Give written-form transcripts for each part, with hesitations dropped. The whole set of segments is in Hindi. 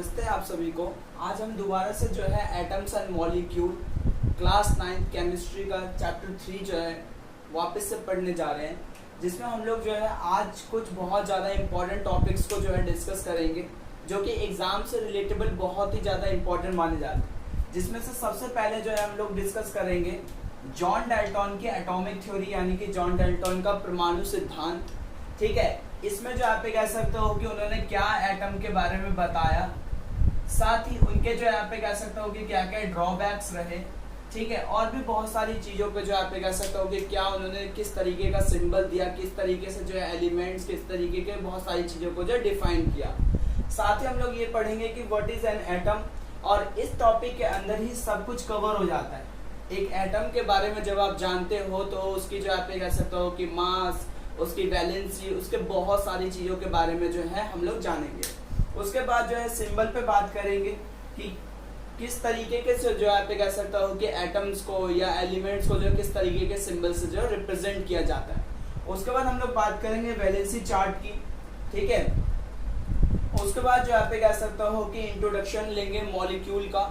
नमस्ते आप सभी को। आज हम दोबारा से जो है atoms and molecule class 9 chemistry का चैप्टर 3 जो है वापस से पढ़ने जा रहे हैं, जिसमें हम लोग जो है आज कुछ बहुत ज़्यादा इंपॉर्टेंट टॉपिक्स को जो है डिस्कस करेंगे, जो कि एग्ज़ाम से रिलेटेबल बहुत ही ज़्यादा इंपॉर्टेंट माने जाते हैं। जिसमें से सबसे पहले जो है हम लोग डिस्कस करेंगे जॉन डाल्टन की एटॉमिक थ्योरी, यानी कि जॉन डाल्टन का परमाणु सिद्धांत। ठीक है, इसमें जो आप कह सकते हो कि उन्होंने क्या एटम के बारे में बताया, साथ ही उनके जो आप कह सकते हो कि क्या क्या ड्रॉबैक्स रहे। ठीक है, और भी बहुत सारी चीज़ों पे जो आप कह सकते हो कि क्या उन्होंने किस तरीके का सिंबल दिया, किस तरीके से जो है एलिमेंट्स, किस तरीके के बहुत सारी चीज़ों को जो डिफाइन किया। साथ ही हम लोग ये पढ़ेंगे कि व्हाट इज एन एटम, और इस टॉपिक के अंदर ही सब कुछ कवर हो जाता है। एक एटम के बारे में जब आप जानते हो तो उसकी जो आप कह सकते हो कि मास, उसकी वैलेंसी, उसके बहुत सारी चीज़ों के बारे में जो है हम लोग जानेंगे। उसके बाद जो है सिंबल पे बात करेंगे कि किस तरीके के से जो आप कह सकते हो कि एटम्स को या एलिमेंट्स को जो किस तरीके के सिंबल से जो रिप्रेजेंट किया जाता है। उसके बाद हम लोग बात करेंगे वैलेंसी चार्ट की। ठीक है, उसके बाद जो आप कह सकते हो कि इंट्रोडक्शन लेंगे मॉलिक्यूल का।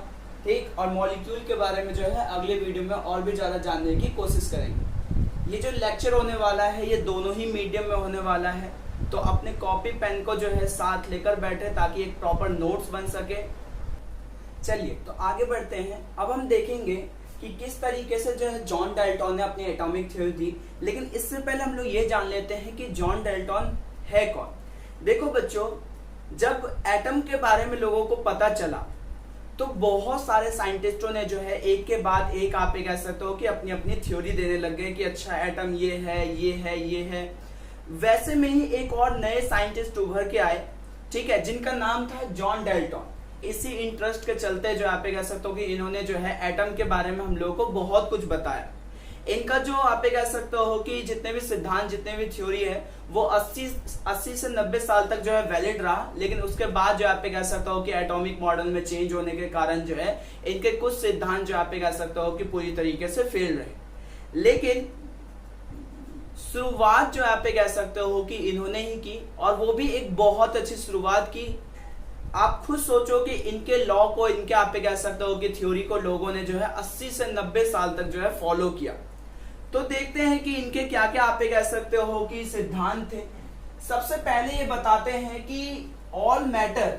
ठीक, और मॉलिक्यूल के बारे में जो है अगले वीडियो में और भी ज़्यादा जानने की कोशिश करेंगे। ये जो लेक्चर होने वाला है ये दोनों ही मीडियम में होने वाला है, तो अपने कॉपी पेन को जो है साथ लेकर बैठे ताकि एक प्रॉपर नोट्स बन सके। चलिए तो आगे बढ़ते हैं। अब हम देखेंगे कि किस तरीके से जो है जॉन डाल्टन ने अपनी एटॉमिक थ्योरी दी, लेकिन इससे पहले हम लोग ये जान लेते हैं कि जॉन डाल्टन है कौन। देखो बच्चों, जब एटम के बारे में लोगों को पता चला तो बहुत सारे साइंटिस्टों ने जो है एक के बाद एक आप कह सकते हो कि अपनी अपनी थ्योरी देने लग गए कि अच्छा एटम ये है, ये है, ये है। वैसे में ही एक और नए साइंटिस्ट उभर के आए, ठीक है, जिनका नाम था जॉन डाल्टन। इसी इंटरेस्ट के चलते जो आप कह सकते हो कि इन्होंने जो है एटम के बारे में हम लोगों को बहुत कुछ बताया। इनका जो आप कह सकते हो कि जितने भी सिद्धांत, जितने भी थ्योरी है वो 80 से 90 साल तक जो है वैलिड रहा, लेकिन उसके बाद जो आप कह सकते हो कि एटॉमिक मॉडल में चेंज होने के कारण जो है इनके कुछ सिद्धांत जो आप कह सकते हो कि पूरी तरीके से फेल रहे। लेकिन शुरुआत जो आप कह सकते हो कि इन्होंने ही की, और वो भी एक बहुत अच्छी शुरुआत की। आप खुद सोचो कि इनके लॉ को, इनके आप कह सकते हो कि थ्योरी को लोगों ने जो है 80 से 90 साल तक जो है फॉलो किया। तो देखते हैं कि इनके क्या क्या आप कह सकते हो कि सिद्धांत थे। सबसे पहले ये बताते हैं कि all matter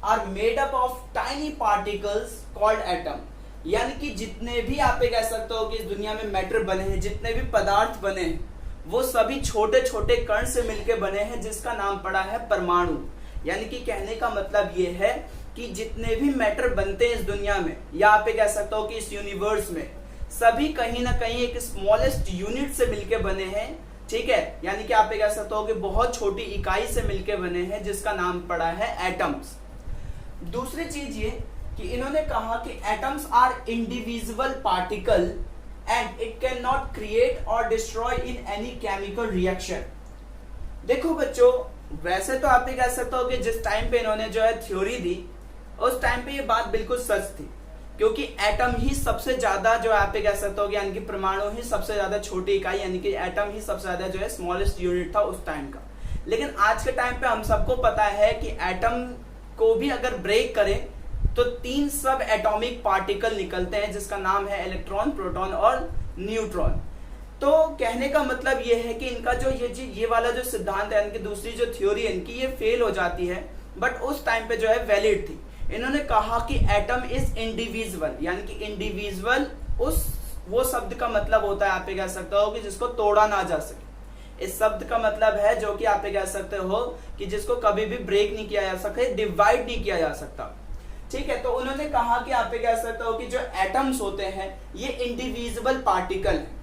are made up of tiny particles called atom, यानी कि जितने भी आप कह सकते हो कि इस दुनिया में मैटर बने हैं, जितने भी पदार्थ बने हैं, वो सभी छोटे छोटे कण से मिलकर बने हैं, जिसका नाम पड़ा है परमाणु। यानी कि कहने का मतलब ये है कि जितने भी मैटर बनते हैं इस दुनिया में, या आप कह सकते हो कि इस यूनिवर्स में, सभी कहीं ना कहीं एक स्मॉलेस्ट यूनिट से मिलके बने हैं। ठीक है, यानी कि आप कह सकते हो कि बहुत छोटी इकाई से मिलके बने हैं, जिसका नाम पड़ा है एटम्स। दूसरी चीज ये कि इन्होंने कहा कि atoms are individual particle and it can not create or destroy in any chemical reaction. देखो बच्चों, वैसे तो आप कह सकते हो कि जिस टाइम पे इन्होंने जो है थ्योरी दी, उस टाइम पे ये बात बिल्कुल सच थी, क्योंकि एटम ही सबसे ज्यादा जो आप कह सकते हो कि यानी कि परमाणु ही सबसे ज्यादा छोटी इकाई, यानी कि एटम ही सबसे ज्यादा जो है स्मॉलेस्ट यूनिट था उस टाइम का। लेकिन आज के टाइम पे हम सबको पता है कि एटम को भी अगर ब्रेक करें तो 3 सब एटॉमिक पार्टिकल निकलते हैं, जिसका नाम है इलेक्ट्रॉन, प्रोटॉन और न्यूट्रॉन। तो कहने का मतलब ये है कि इनका जो ये वाला जो सिद्धांत है, इनकी दूसरी जो थ्योरी है इनकी, ये फेल हो जाती है, बट उस टाइम पे जो है वैलिड थी। इन्होंने कहा कि एटम इज इंडिविजुअल, यानी कि इंडिविजुअल वो शब्द का मतलब होता है आप कह सकते हो कि जिसको तोड़ा ना जा सके। इस शब्द का मतलब है जो कि आप कह सकते हो कि जिसको कभी भी ब्रेक नहीं किया जा सकता, डिवाइड नहीं किया जा सकता। ठीक है, तो उन्होंने कहा कि आप कह सकते हो कि जो एटम्स होते हैं ये इंडिविजुअल पार्टिकल है,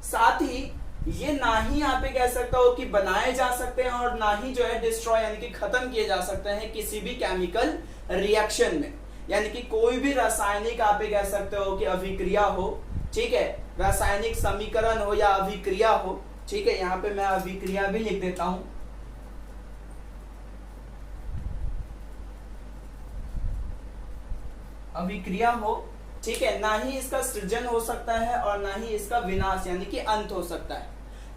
साथ ही ये ना ही आप कह सकते हो कि बनाए जा सकते हैं और ना ही जो है डिस्ट्रॉय यानी कि खत्म किए जा सकते हैं किसी भी केमिकल रिएक्शन में। यानी कि कोई भी रासायनिक आप कह सकते हो कि अभिक्रिया हो, ठीक है, रासायनिक समीकरण हो या अभिक्रिया हो। ठीक है, यहाँ पे मैं अभिक्रिया भी लिख देता हूं। अभिक्रिया हो, ठीक है, ना ही इसका सृजन हो सकता है और ना ही इसका विनाश यानी कि अंत हो सकता है।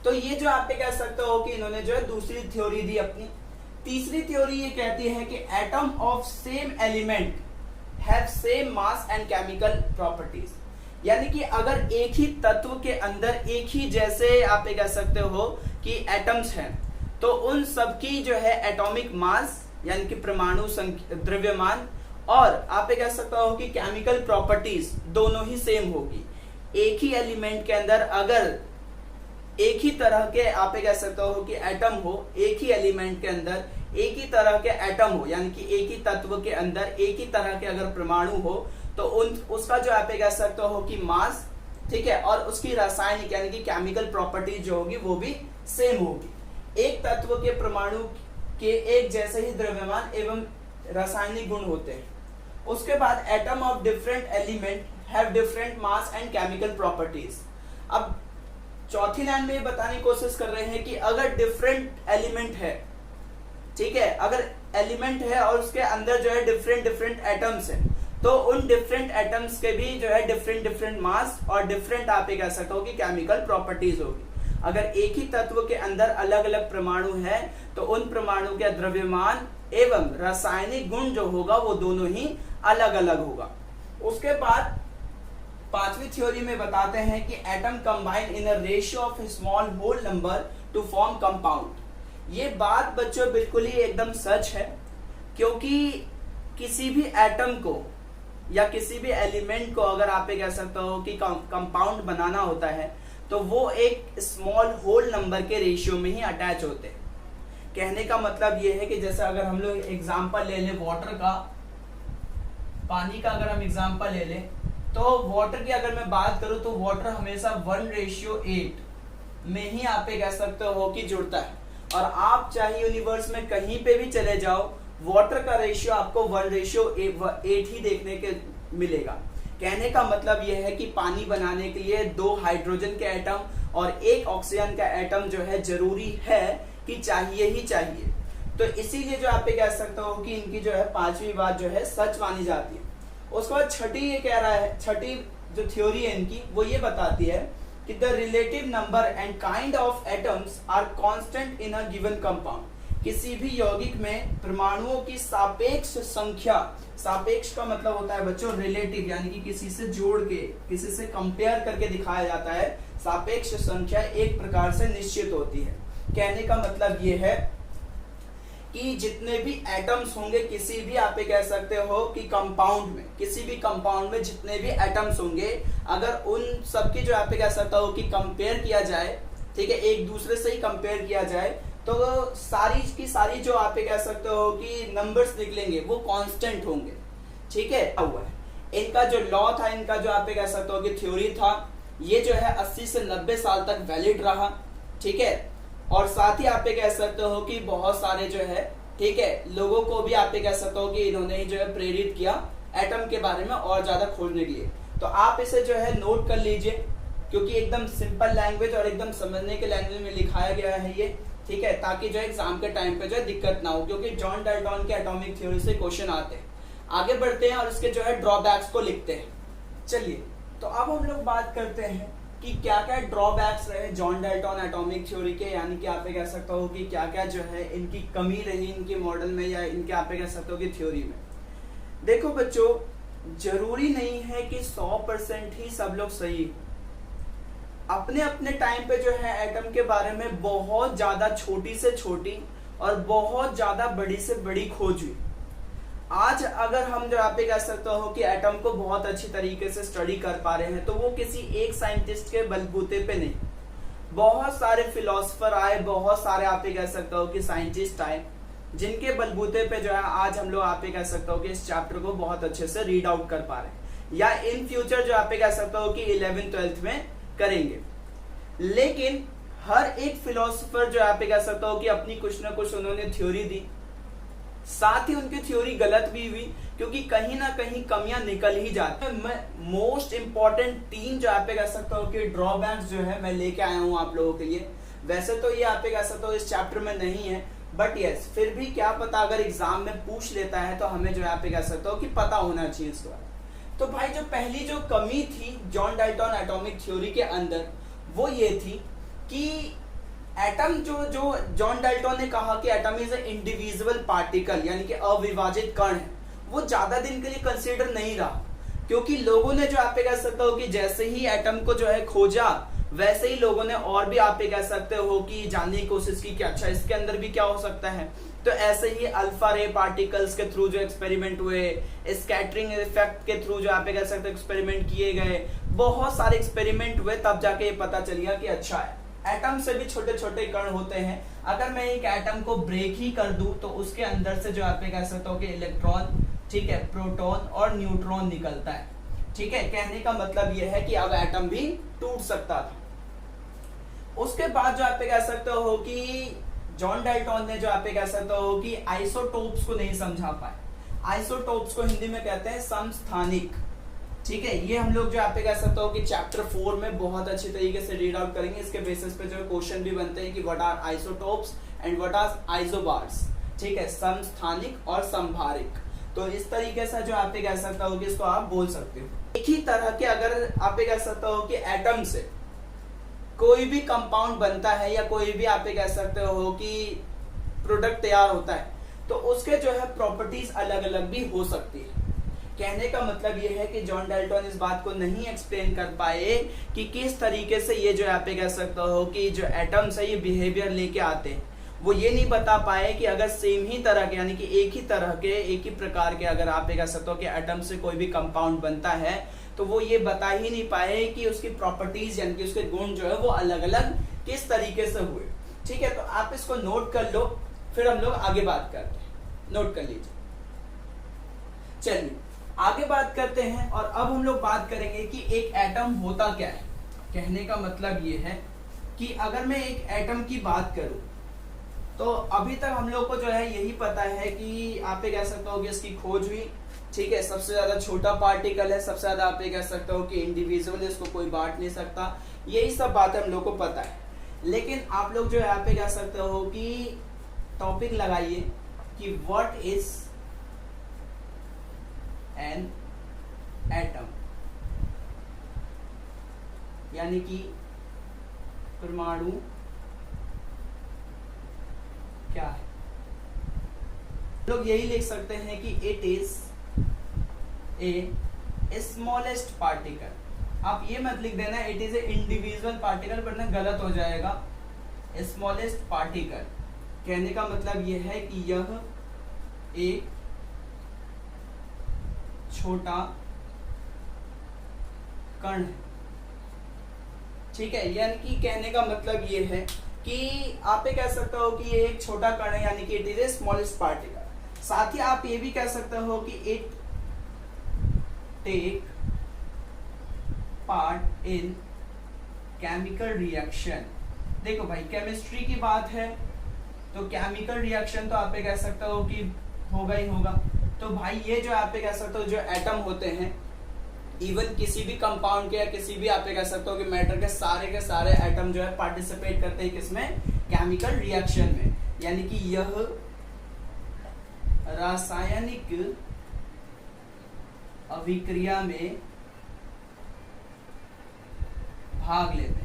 तो ये जो आप कह सकते हो कि इन्होंने जो है दूसरी थ्योरी दी अपनी। तीसरी थ्योरी ये कहती है कि atom of same element have same mass and chemical properties, यानी कि अगर एक ही तत्व के अंदर एक ही जैसे आप ये कह सकते हो कि एटम्स हैं, तो उन सबकी जो है एटॉमिक मास यानी कि परमाणु द्रव्यमान और आप ये कह सकते हो कि केमिकल प्रॉपर्टीज दोनों ही सेम होगी। एक ही एलिमेंट के अंदर अगर एक ही तरह के आप ये कह सकते हो कि एटम हो, एक ही एलिमेंट के अंदर एक ही तरह के एटम हो, यानी कि एक ही तत्व के अंदर एक ही तरह के अगर परमाणु हो, तो उसका जो आप ये कह सकते हो कि मास, ठीक है, और उसकी रासायनिक यानी कि केमिकल प्रॉपर्टी जो होगी वो भी सेम होगी। एक तत्व के परमाणु के एक जैसे ही द्रव्यमान एवं रासायनिक गुण होते हैं। उसके बाद atom of different element have different mass and chemical properties. अब चौथी लाइन में बताने की कोशिश कर रहे हैं कि अगर डिफरेंट एलिमेंट है, ठीक है, अगर एलिमेंट है और उसके अंदर जो है डिफरेंट एटम्स है, तो उन डिफरेंट एटम्स के भी जो है डिफरेंट मास और डिफरेंट आप ये कह सकते हो कि केमिकल प्रॉपर्टीज होगी। अगर एक ही तत्व के अंदर अलग अलग परमाणु है, तो उन परमाणु का द्रव्यमान एवं रासायनिक गुण जो होगा वो दोनों ही अलग अलग होगा। उसके बाद पांचवी थ्योरी में बताते हैं कि atom combine in a ratio of small whole number to form compound. ये बात बच्चों बिल्कुल ही एकदम सच है, क्योंकि किसी भी एटम को या किसी भी एलिमेंट को अगर आप ये कह सकते हो कि कंपाउंड बनाना होता है, तो वो एक स्मॉल होल नंबर के रेशियो में ही अटैच होते हैं। कहने का मतलब ये है कि जैसे अगर हम लोग एग्जांपल ले लें वाटर का, पानी का अगर हम एग्जांपल ले लें, तो वाटर की अगर मैं बात करूं तो वाटर हमेशा 1:8 में ही आप ये कह सकते हो कि जुड़ता है। और आप चाहे यूनिवर्स में कहीं पे भी चले जाओ, वाटर का रेशियो आपको 1:8 ही देखने के मिलेगा। कहने का मतलब यह है कि पानी बनाने के लिए 2 हाइड्रोजन के एटम और 1 ऑक्सीजन का एटम जो है जरूरी है कि चाहिए ही चाहिए। तो इसीलिए जो आप ये कह सकते हो कि इनकी जो है पांचवी बात जो है सच मानी जाती है। उसके बाद छठी ये कह रहा है, छठी जो थ्योरी है इनकी वो ये बताती है कि the relative number and kind of atoms are constant in a given compound. किसी भी यौगिक में परमाणुओं की सापेक्ष संख्या, सापेक्ष का मतलब होता है बच्चों रिलेटिव, यानी कि किसी से जोड़ के, किसी से कंपेयर करके दिखाया जाता है। सापेक्ष संख्या एक प्रकार से निश्चित होती है। कहने का मतलब ये है कि जितने भी एटम्स होंगे किसी भी आप ये कह सकते हो कि कंपाउंड में, किसी भी कंपाउंड में जितने भी एटम्स होंगे, अगर उन सबकी जो आप ये कह सकते हो कि कंपेयर किया जाए, ठीक है, एक दूसरे से ही कंपेयर किया जाए, तो सारी की सारी जो आप ये कह सकते हो कि नंबर्स निकलेंगे वो कांस्टेंट होंगे। ठीक है, हुआ है इनका जो लॉ था, इनका जो आप ये कह सकते हो कि थ्योरी था, ये जो है 80 से 90 साल तक वैलिड रहा। ठीक है, और साथ ही आप ये कह सकते हो कि बहुत सारे जो है, ठीक है, लोगों को भी आप ये कह सकते हो कि इन्होंने ही जो है प्रेरित किया एटम के बारे में और ज्यादा खोजने के लिए। तो आप इसे जो है नोट कर लीजिए, क्योंकि एकदम सिंपल लैंग्वेज और एकदम समझने के लैंग्वेज में लिखाया गया है ये। ठीक है, ताकि जो एग्जाम के टाइम पे जो है दिक्कत ना हो, क्योंकि जॉन डाल्टन के एटॉमिक थ्योरी से क्वेश्चन आते हैं। आगे बढ़ते हैं और इसके जो है ड्रॉबैक्स को लिखते हैं। चलिए, तो अब हम लोग बात करते हैं कि क्या क्या ड्रॉबैक्स रहे जॉन डाल्टन एटॉमिक थ्योरी के, यानी कि आप ये कह सकते हो कि क्या क्या जो है इनकी कमी रही इनके मॉडल में या इनके आप ये कह सकते हो कि थ्योरी में। देखो बच्चों, जरूरी नहीं है कि 100% ही सब लोग सही हो। अपने अपने टाइम पे जो है एटम के बारे में बहुत ज्यादा छोटी से छोटी और बहुत ज्यादा बड़ी से बड़ी खोज हुई। आज अगर हम जो आप ये कह सकते हो कि एटम को बहुत अच्छी तरीके से स्टडी कर पा रहे हैं, तो वो किसी एक साइंटिस्ट के बलबूते पे नहीं, बहुत सारे फिलोसफर आए, बहुत सारे आप ये कह सकते हो कि साइंटिस्ट आए, जिनके बलबूते पे जो है आज हम लोग आप ये कह सकते हो कि इस चैप्टर को बहुत अच्छे से रीड आउट कर पा रहे हैं, या इन फ्यूचर जो आप ये कह सकते हो कि 11th-12th में करेंगे। लेकिन हर एक फिलोसफर जो आप ये कह सकते हो कि अपनी कुछ ना कुछ उन्होंने थ्योरी दी, साथ ही उनकी थ्योरी गलत भी हुई, क्योंकि कहीं ना कहीं कमियां निकल ही जाती है। मोस्ट इंपॉर्टेंट 3 जो आप ये कह सकते हो कि ड्रॉबैक्स जो है मैं लेके आया हूं आप लोगों के लिए। वैसे तो ये आप ये कह सकते हो इस चैप्टर में नहीं है, बट यस फिर भी क्या पता अगर एग्जाम में पूछ लेता है तो हमें जो है आप ये कह सकते हो कि पता होना चाहिए इसके बारे में। तो भाई, जो पहली जो कमी थी जॉन डाल्टन एटॉमिक थ्योरी के अंदर, वो ये थी कि एटम जो जो जॉन डाल्टन ने कहा कि atom is a individual particle, यानी कि अविभाजित कण है, वो ज्यादा दिन के लिए कंसीडर नहीं रहा, क्योंकि लोगों ने जो आप पे कह सकते हो कि जैसे ही एटम को जो है खोजा, वैसे ही लोगों ने और भी आप पे कह सकते हो कि जानने की कोशिश की कि अच्छा इसके अंदर भी क्या हो सकता है। तो ऐसे ही अल्फा रे पार्टिकल्स के थ्रू जो एक्सपेरिमेंट हुए, स्कैटरिंग इफेक्ट के थ्रू जो आप कह सकते हो एक्सपेरिमेंट किए गए, बहुत सारे एक्सपेरिमेंट हुए, तब जाके ये पता चल गया कि अच्छा है एटम से भी छोटे छोटे कण होते हैं। अगर मैं एक एटम को ब्रेक ही कर दूं तो उसके अंदर से जो आप कह सकते हो कि इलेक्ट्रॉन, ठीक है, प्रोटॉन और न्यूट्रॉन निकलता है। ठीक है, कहने का मतलब यह है कि अब एटम भी टूट सकता था। उसके बाद जो आप कह सकते हो कि जॉन डाल्टन ने जो आप कह सकते हो कि आइसोटोप्स को नहीं समझा पाए। आइसोटोप्स को हिंदी में कहते हैं समस्थानिक। ठीक है, ये हम लोग जो आप कह सकते हो कि चैप्टर 4 में बहुत अच्छी तरीके से रीड आउट करेंगे। इसके बेसिस पे जो क्वेश्चन भी बनते हैं कि what are isotopes and what are isobars. ठीक है, समस्थानिक और संभारिक। तो इस तरीके से जो आप कह सकते हो कि इसको आप बोल सकते हो। एक ही तरह के अगर आप कह सकते हो कि एटम से कोई भी कंपाउंड बनता है या कोई भी आप कह सकते हो कि प्रोडक्ट तैयार होता है, तो उसके जो है प्रॉपर्टीज अलग अलग भी हो सकती है। कहने का मतलब ये है कि जॉन डाल्टन इस बात को नहीं एक्सप्लेन कर पाए कि किस तरीके से ये जो आप कह सकते हो कि जो एटम्स है ये बिहेवियर लेके आते हैं। वो ये नहीं बता पाए कि अगर सेम ही तरह के, यानी कि एक ही तरह के, एक ही प्रकार के अगर आप कह सकते हो कि एटम से कोई भी कंपाउंड बनता है, तो वो ये बता ही नहीं पाए कि उसकी प्रॉपर्टीज यानी कि उसके गुण जो है वो अलग अलग किस तरीके से हुए। ठीक है, तो आप इसको नोट कर लो, फिर हम लोग आगे बात करते हैं। नोट कर लीजिए। चलिए आगे बात करते हैं, और अब हम लोग बात करेंगे कि एक एटम होता क्या है। कहने का मतलब ये है कि अगर मैं एक एटम की बात करूं, तो अभी तक हम लोग को जो है यही पता है कि आप कह सकते हो कि इसकी खोज हुई। ठीक है, सबसे ज्यादा छोटा पार्टिकल है, सबसे ज्यादा आप कह सकते हो कि इंडिविजुअल, इसको कोई बांट नहीं सकता। यही सब बात हम लोग को पता है। लेकिन आप लोग जो है आप कह सकते हो कि टॉपिक लगाइए कि व्हाट इज एन एटम, यानी कि परमाणु क्या है। लोग यही लिख सकते हैं कि it is a smallest particle. आप ये मत लिख देना it is A individual particle, वरना गलत हो जाएगा। स्मॉलेस्ट पार्टिकल कहने का मतलब यह है कि यह एक छोटा कण है। ठीक है, यानी कि कहने का मतलब ये है कि आप ये कह सकते हो कि ये एक छोटा कण है, यानी कि it is a smallest particle. साथ ही आप ये भी कह सकते हो कि it take part in chemical reaction. देखो भाई, केमिस्ट्री की बात है तो केमिकल रिएक्शन तो आप ये कह सकते हो कि होगा ही होगा। तो भाई ये जो आप कह सकते हो जो एटम होते हैं, इवन किसी भी कंपाउंड के या किसी भी आप कह सकते हो कि मैटर के सारे एटम जो है पार्टिसिपेट करते हैं किसमें, केमिकल रिएक्शन में। यानी कि यह रासायनिक अभिक्रिया में भाग लेते हैं।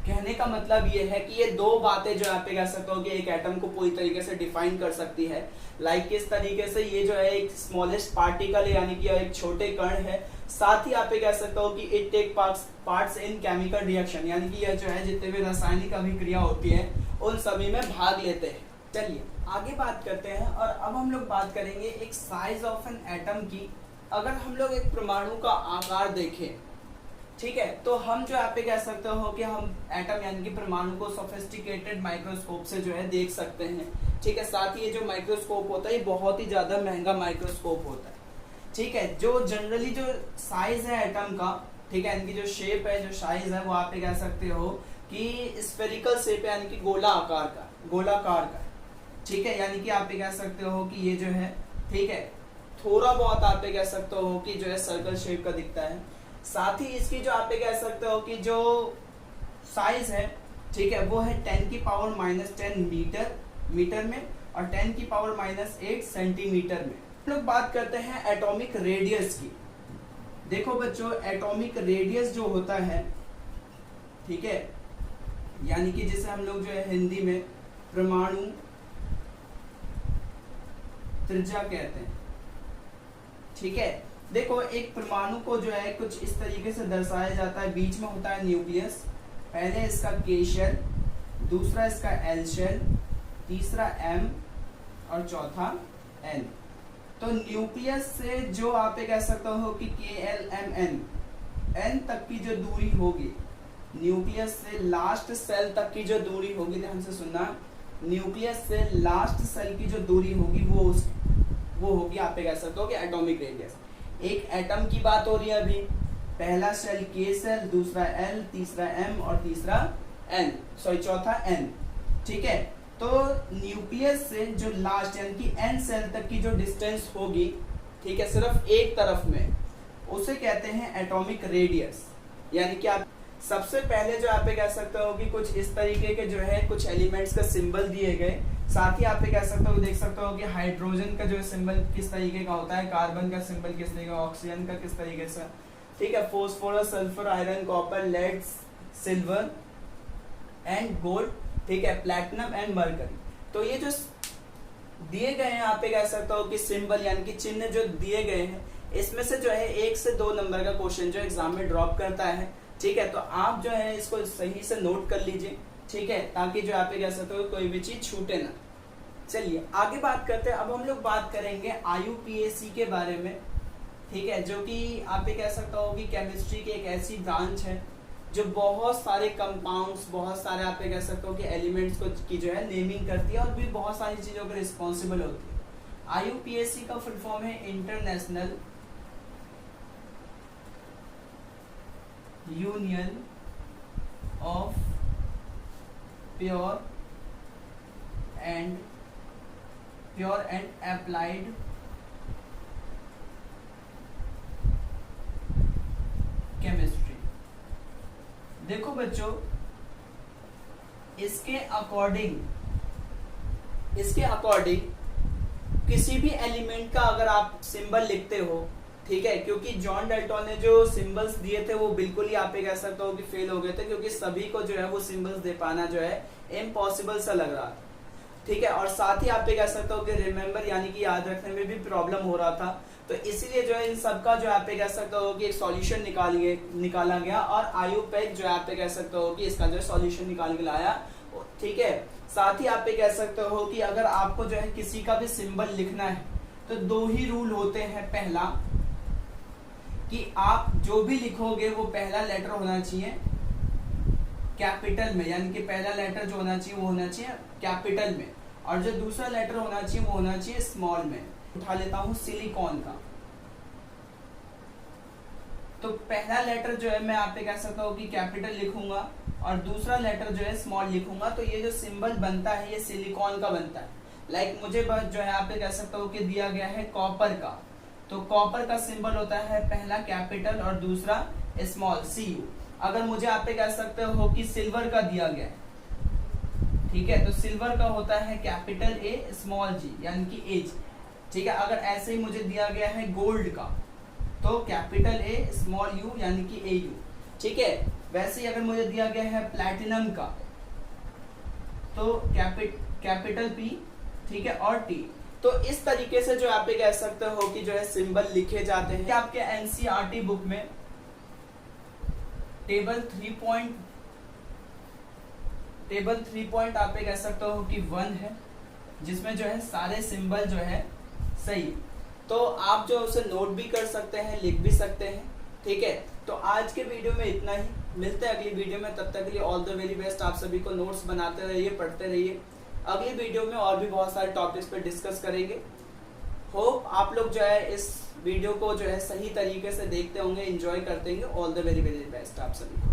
कहने का मतलब ये है कि ये दो बातें जो आप कह सकते हो कि एक एटम को पूरी तरीके से डिफाइन कर सकती है। लाइक किस तरीके से ये जो है एक स्मॉलेस्ट पार्टिकल है, यानी कि एक छोटे कण है। साथ ही आप कह सकते हो कि it take parts in chemical reaction, यानी कि यह जो है जितने भी रासायनिक अभिक्रिया होती है उन सभी में भाग लेते हैं। चलिए आगे बात करते हैं, और अब हम लोग बात करेंगे एक साइज ऑफ एन एटम की। अगर हम लोग एक परमाणु का आकार देखें, ठीक है, तो हम जो आप कह सकते हो कि हम एटम यानी कि परमाणु को सोफिस्टिकेटेड माइक्रोस्कोप से जो है देख सकते हैं। ठीक है, साथ ही ये जो माइक्रोस्कोप होता है ये बहुत ही ज्यादा महंगा माइक्रोस्कोप होता है। ठीक है, जो जनरली जो साइज है एटम का, ठीक है, इनकी जो शेप है, जो साइज है, वो आप कह सकते हो कि स्फेरिकल शेप, यानी कि गोलाकार का। ठीक है, यानी कि आप कह सकते हो कि ये जो है, ठीक है, थोड़ा बहुत आप कह सकते हो कि जो है सर्कल शेप का दिखता है। साथ ही इसकी जो आप कह सकते हो कि जो साइज है, ठीक है, वो है 10 की पावर -10 मीटर में और 10 की पावर -8 सेंटीमीटर में। हम लोग बात करते हैं एटॉमिक रेडियस की। देखो बच्चों, एटॉमिक रेडियस जो होता है ठीक है, यानी कि जिसे हम लोग जो है हिंदी में परमाणु त्रिज्या कहते हैं। ठीक है, देखो एक परमाणु को जो है कुछ इस तरीके से दर्शाया जाता है, बीच में होता है न्यूक्लियस, पहले इसका के शेल, दूसरा इसका एल शेल, तीसरा एम और चौथा एन। तो न्यूक्लियस से जो आप कह सकते हो कि के एल एम एन, एन तक की जो दूरी होगी, न्यूक्लियस से लास्ट सेल तक की जो दूरी होगी, ध्यान से सुनना, न्यूक्लियस से लास्ट सेल की जो दूरी होगी वो होगी आप कह सकते हो कि एटॉमिक रेडियस। एक एटम की बात हो रही है अभी, पहला सेल के सेल, दूसरा एल, तीसरा एम और तीसरा एन, चौथा एन। ठीक है, तो न्यूक्लियस से जो लास्ट यानी कि एन सेल तक की जो डिस्टेंस होगी, ठीक है, सिर्फ एक तरफ में, उसे कहते हैं एटॉमिक रेडियस। यानी कि आप सबसे पहले जो आप कह सकते हो कि कुछ इस तरीके के जो है कुछ एलिमेंट्स का सिंबल दिए गए, साथ ही आप कह सकते हो, देख सकते हो कि हाइड्रोजन का जो सिंबल किस तरीके का होता है, कार्बन का सिंबल किस तरीके का, ऑक्सीजन का किस तरीके से, ठीक है, phosphorus, sulphur, iron, copper, lead, silver and gold, ठीक है, प्लैटिनम एंड मरकरी। तो ये जो दिए गए हैं आप कह सकते हो कि सिंबल यानी कि चिन्ह जो दिए गए हैं, इसमें से जो है 1 से 2 नंबर का क्वेश्चन जो एग्जाम में ड्रॉप करता है। ठीक है, तो आप जो है इसको सही से नोट कर लीजिए, ठीक है, ताकि जो आप कह सकते हो कोई भी चीज छूटे ना। चलिए आगे बात करते हैं। अब हम लोग बात करेंगे IUPAC के बारे में, ठीक है, जो कि आप कह सकते हो कि केमिस्ट्री की एक ऐसी ब्रांच है जो बहुत सारे कंपाउंड्स, बहुत सारे आप कह सकते हो कि एलिमेंट्स को की जो है नेमिंग करती है और भी बहुत सारी चीजों के रिस्पॉन्सिबल होती है। IUPAC का फुल फॉर्म है international union of pure and applied chemistry. देखो बच्चों, इसके अकॉर्डिंग किसी भी एलिमेंट का अगर आप सिंबल लिखते हो, ठीक है, क्योंकि जॉन डाल्टन ने जो सिंबल्स दिए थे वो बिल्कुल ही आप कह सकते हो कि फेल हो गए थे, क्योंकि सभी को जो है वो सिंबल्स दे पाना जो है इम्पॉसिबल सा लग रहा था। ठीक है, और साथ ही आप कह सकते हो कि रिमेंबर यानी कि याद रखने में भी प्रॉब्लम हो रहा था। तो इसीलिए जो है इन सबका जो आप कह सकते हो कि एक सॉल्यूशन निकाला गया और IUPAC जो है आप कह सकते हो कि इसका जो है सॉल्यूशन निकाल के लाया। ठीक है, साथ ही आप कह सकते हो कि अगर आपको जो है किसी का भी सिंबल लिखना है तो 2 ही रूल होते हैं। पहला कि आप जो भी लिखोगे वो पहला लेटर होना चाहिए कैपिटल में, यानी कि पहला लेटर जो होना चाहिए वो होना चाहिए कैपिटल में, और जो दूसरा लेटर होना चाहिए वो होना चाहिए स्मॉल में। उठा लेता हूं सिलिकॉन का, तो पहला लेटर जो है मैं आप कह सकता हूँ कि कैपिटल लिखूंगा और दूसरा लेटर जो है स्मॉल लिखूंगा। तो ये जो सिंबल बनता है ये सिलिकॉन का बनता है। लाइक मुझे जो है आप कह सकता हूँ कि दिया गया है कॉपर का, तो कॉपर का सिंबल होता है पहला कैपिटल और दूसरा स्मॉल CU। अगर मुझे आप कह सकते हो कि सिल्वर का दिया गया है, ठीक है, तो सिल्वर का होता है कैपिटल A स्मॉल G यानी कि H। ठीक है, अगर ऐसे ही मुझे दिया गया है गोल्ड का तो कैपिटल A स्मॉल U यानी कि AU। ठीक है, वैसे ही अगर मुझे दिया गया है प्लैटिनम का तो कैपिटल P, ठीक है, और T। तो इस तरीके से जो आप कह सकते हो कि जो है सिंबल लिखे जाते हैं। आपके NCERT बुक में टेबल 3 आप कह सकते हो कि 1 है, जिसमें जो है सारे सिंबल जो है सही, तो आप जो उसे नोट भी कर सकते हैं, लिख भी सकते हैं। ठीक है, तो आज के वीडियो में इतना ही, मिलते हैं अगली वीडियो में। तब तक के लिए ऑल द वेरी बेस्ट। आप सभी को नोट्स बनाते रहिए, पढ़ते रहिए। अगली वीडियो में और भी बहुत सारे टॉपिक्स पे डिस्कस करेंगे। होप आप लोग जो है इस वीडियो को जो है सही तरीके से देखते होंगे, एंजॉय करते होंगे। All the very very best आप सभी को।